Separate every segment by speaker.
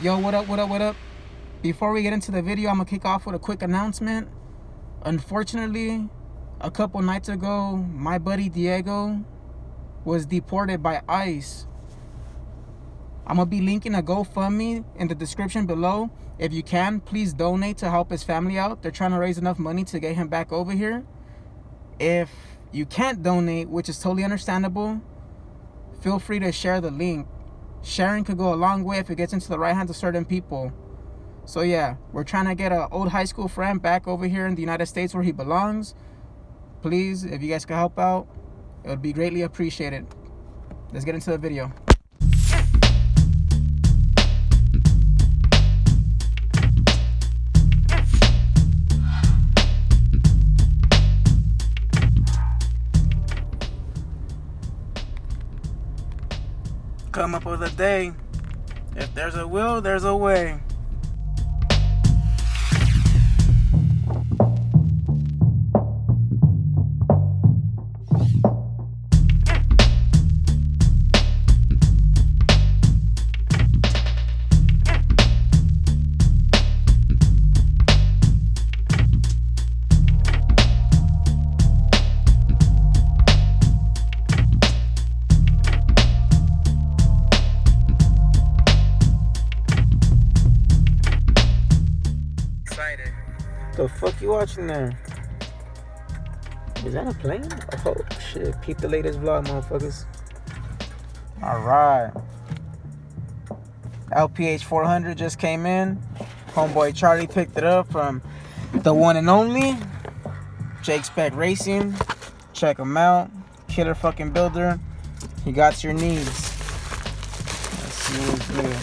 Speaker 1: Yo, what up, what up, what up? Before we get into the video, I'm gonna kick off with a quick announcement. Unfortunately, a couple nights ago, my buddy Diego was deported by ICE. I'm gonna be linking a GoFundMe in the description below. If you can, please donate to help his family out. They're trying to raise enough money to get him back over here. If you can't donate, which is totally understandable, feel free to share the link. Sharing could go a long way if it gets into the right hands of certain people. So yeah, we're trying to get an old high school friend back over here in the United States where he belongs. Please, if you guys could help out, it would be greatly appreciated. Let's get into the video. Come up with a day. If there's a will, there's a way. The fuck you watching there? Is that a plane? Oh shit, peep the latest vlog, motherfuckers. Alright. LPH 400 just came in. Homeboy Charlie picked it up from the one and only Jake Spec Racing. Check him out. Killer fucking builder. He got your needs. Let's see what's good.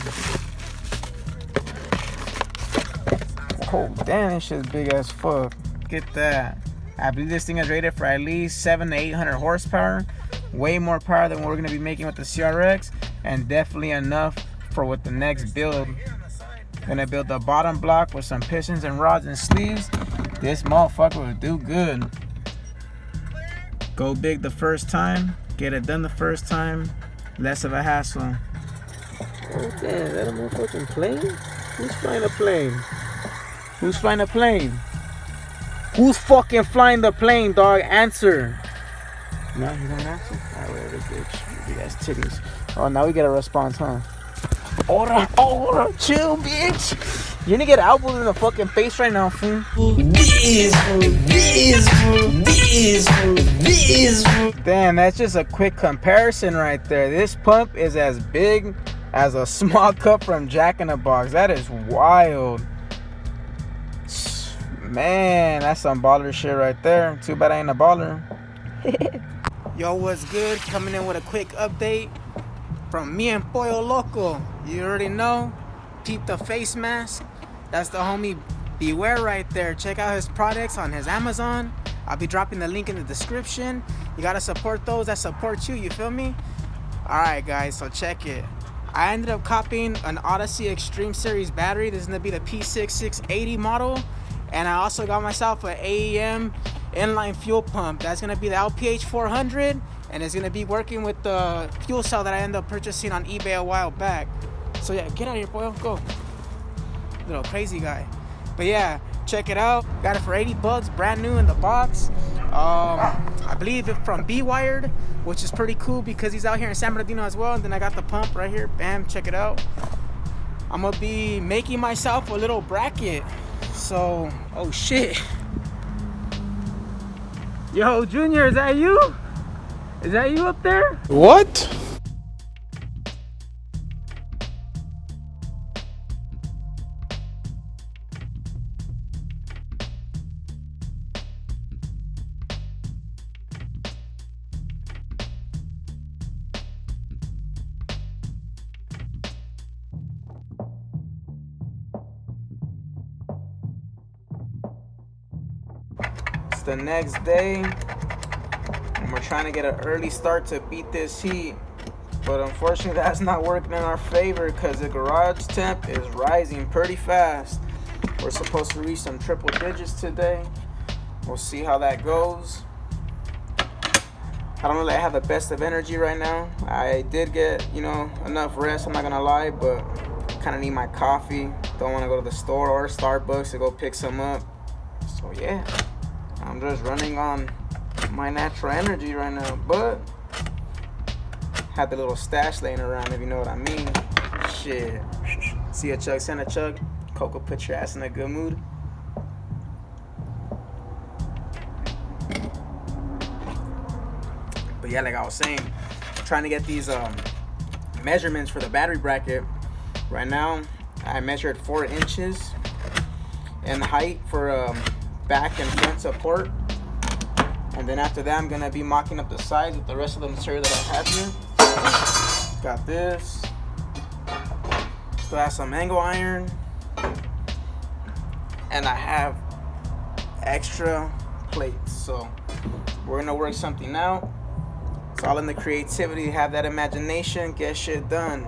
Speaker 1: Oh damn, this shit's big as fuck. Get that. I believe this thing is rated for at least 700 to 800 horsepower. Way more power than what we're gonna be making with the CRX, and definitely enough for with the next build. Gonna build the bottom block with some pistons and rods and sleeves. This motherfucker will do good. Go big the first time, get it done the first time, less of a hassle. Oh damn, is that a motherfucking plane? Who's flying a plane? Who's flying a plane? Who's fucking flying the plane, dog? Answer. No, you don't answer? Alright, whatever, bitch. Big ass titties. Oh, now we get a response, huh? Ora, chill, bitch. You're gonna get elbowed in the fucking face right now, fool. Damn, that's just a quick comparison right there. This pump is as big as a small cup from Jack in the Box. That is wild. Man, that's some baller shit right there. Too bad I ain't a baller. Yo, what's good? Coming in with a quick update from me and Pollo Loco. You already know. Peep the face mask. That's the homie Beware right there. Check out his products on his Amazon. I'll be dropping the link in the description. You gotta support those that support you. You feel me? Alright, guys, so check it. I ended up copying an Odyssey Extreme Series battery. This is gonna be the P6680 model. And I also got myself an AEM inline fuel pump. That's gonna be the LPH 400, and it's gonna be working with the fuel cell that I ended up purchasing on eBay a while back. So yeah, get out of here, boy. Go. Little crazy guy. But yeah, check it out. Got it for 80 bucks, brand new in the box. I believe it's from B Wired, which is pretty cool because he's out here in San Bernardino as well. And then I got the pump right here. Bam, check it out. I'm gonna be making myself a little bracket. So, oh shit. Yo, Junior, is that you? Is that you up there?
Speaker 2: What?
Speaker 1: It's the next day, and we're trying to get an early start to beat this heat. But unfortunately, that's not working in our favor because the garage temp is rising pretty fast. We're supposed to reach some triple digits today. We'll see how that goes. I don't really have the best of energy right now. I did get, enough rest, I'm not gonna lie, but kind of need my coffee. Don't want to go to the store or Starbucks to go pick some up. So yeah, I'm just running on my natural energy right now, but had the little stash laying around, if you know what I mean. Shit. See a chug, send a chug. Coco, put your ass in a good mood. But yeah, like I was saying, trying to get these measurements for the battery bracket. Right now, I measured 4 inches in height for back and front support. And then after that, I'm gonna be mocking up the sides with the rest of the material that I have here. Got this. Still have some angle iron. And I have extra plates. So we're gonna work something out. It's all in the creativity, have that imagination, get shit done.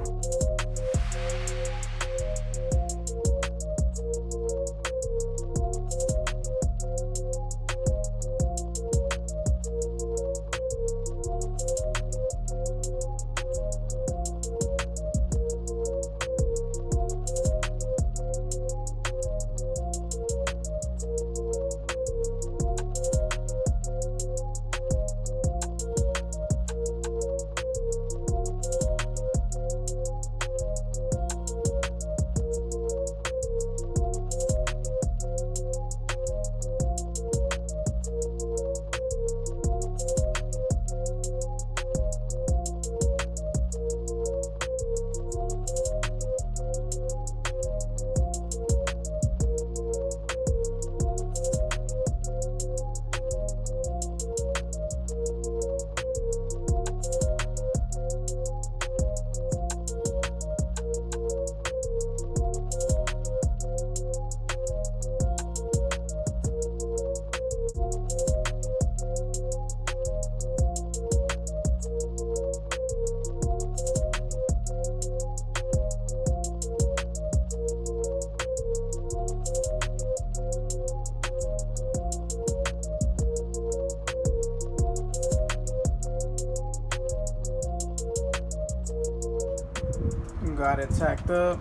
Speaker 1: Got it tacked up.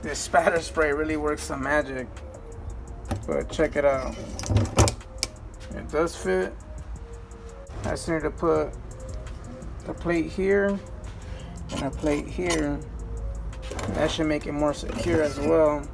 Speaker 1: This spatter spray really works some magic, but check it out. It does fit. I just need to put a plate here and a plate here. That should make it more secure as well.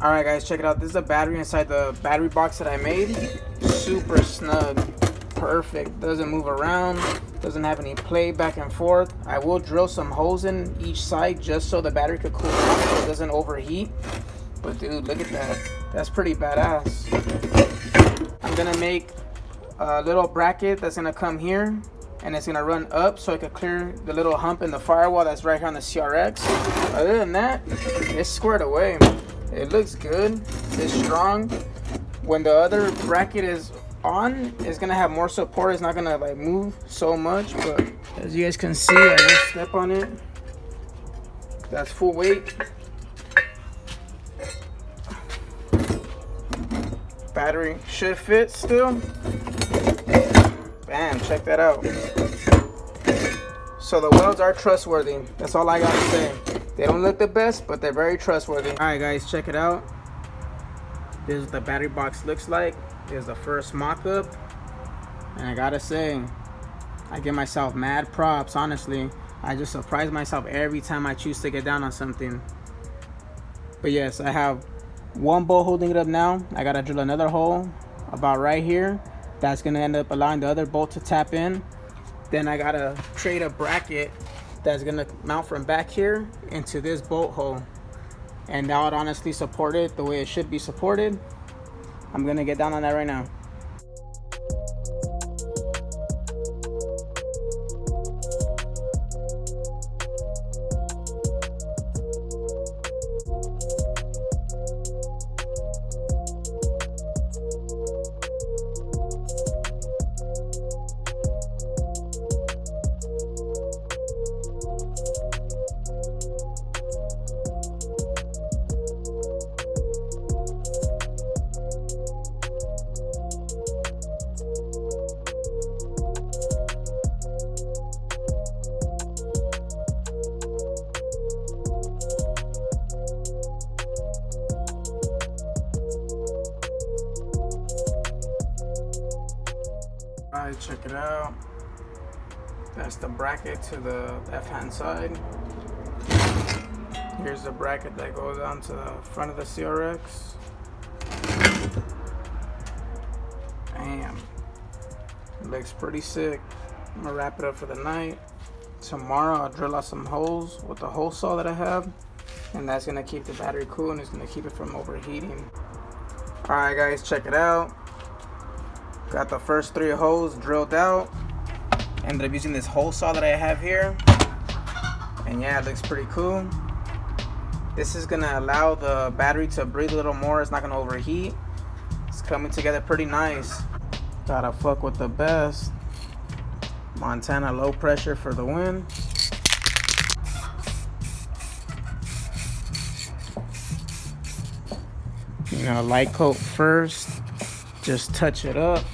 Speaker 1: Alright guys, check it out. This is a battery inside the battery box that I made. Super snug. Perfect. Doesn't move around. Doesn't have any play back and forth. I will drill some holes in each side just so the battery could cool down so it doesn't overheat. But dude, look at that. That's pretty badass. I'm gonna make a little bracket that's gonna come here and it's gonna run up so it could clear the little hump in the firewall that's right here on the CRX. Other than that, it's squared away. It looks good. It's strong. When the other bracket is on, it's gonna have more support. It's not gonna like move so much, but as you guys can see, I just step on it. That's full weight. Battery should fit still. Bam, check that out. So the welds are trustworthy. That's all I gotta say. They don't look the best, but they're very trustworthy. All right, guys, check it out. This is what the battery box looks like. This is the first mock-up. And I gotta say, I give myself mad props, honestly. I just surprise myself every time I choose to get down on something. But yes, I have one bolt holding it up now. I gotta drill another hole about right here. That's gonna end up allowing the other bolt to tap in. Then I gotta trade a bracket that's gonna mount from back here into this bolt hole. And that would honestly support it the way it should be supported. I'm gonna get down on that right now. Alright, check it out. That's the bracket to the left-hand side. Here's the bracket that goes onto the front of the CRX. Damn. Looks pretty sick. I'm gonna wrap it up for the night. Tomorrow I'll drill out some holes with the hole saw that I have. And that's gonna keep the battery cool and it's gonna keep it from overheating. Alright guys, check it out. Got the first 3 holes drilled out. Ended up using this hole saw that I have here. And yeah, it looks pretty cool. This is gonna allow the battery to breathe a little more. It's not gonna overheat. It's coming together pretty nice. Gotta fuck with the best. Montana low pressure for the win. You know, light coat first. Just touch it up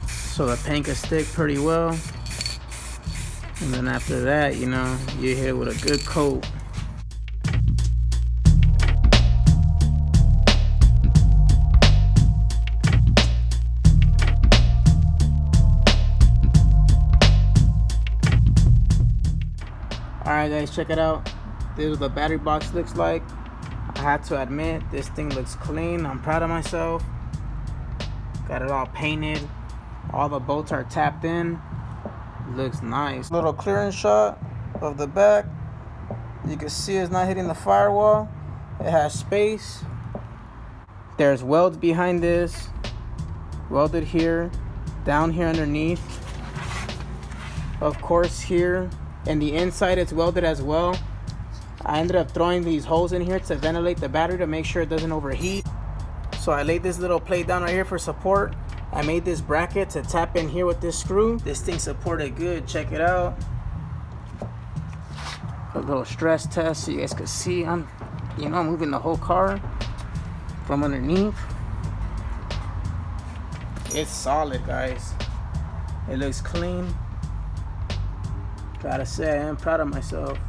Speaker 1: so the paint can stick pretty well. And then after that, you know, you hit it with a good coat. Alright guys, check it out. This is what the battery box looks like. I have to admit, this thing looks clean. I'm proud of myself. Got it all painted. All the bolts are tapped in. Looks nice. Little clearance shot of the back. You can see it's not hitting the firewall. It has space. There's welds behind this. Welded here. Down here underneath. Of course here. And the inside it's welded as well. I ended up throwing these holes in here to ventilate the battery to make sure it doesn't overheat. So I laid this little plate down right here for support. I made this bracket to tap in here with this screw. This thing supported good, check it out. A little stress test so you guys can see I'm moving the whole car from underneath. It's solid, guys. It looks clean. Gotta say, I am proud of myself.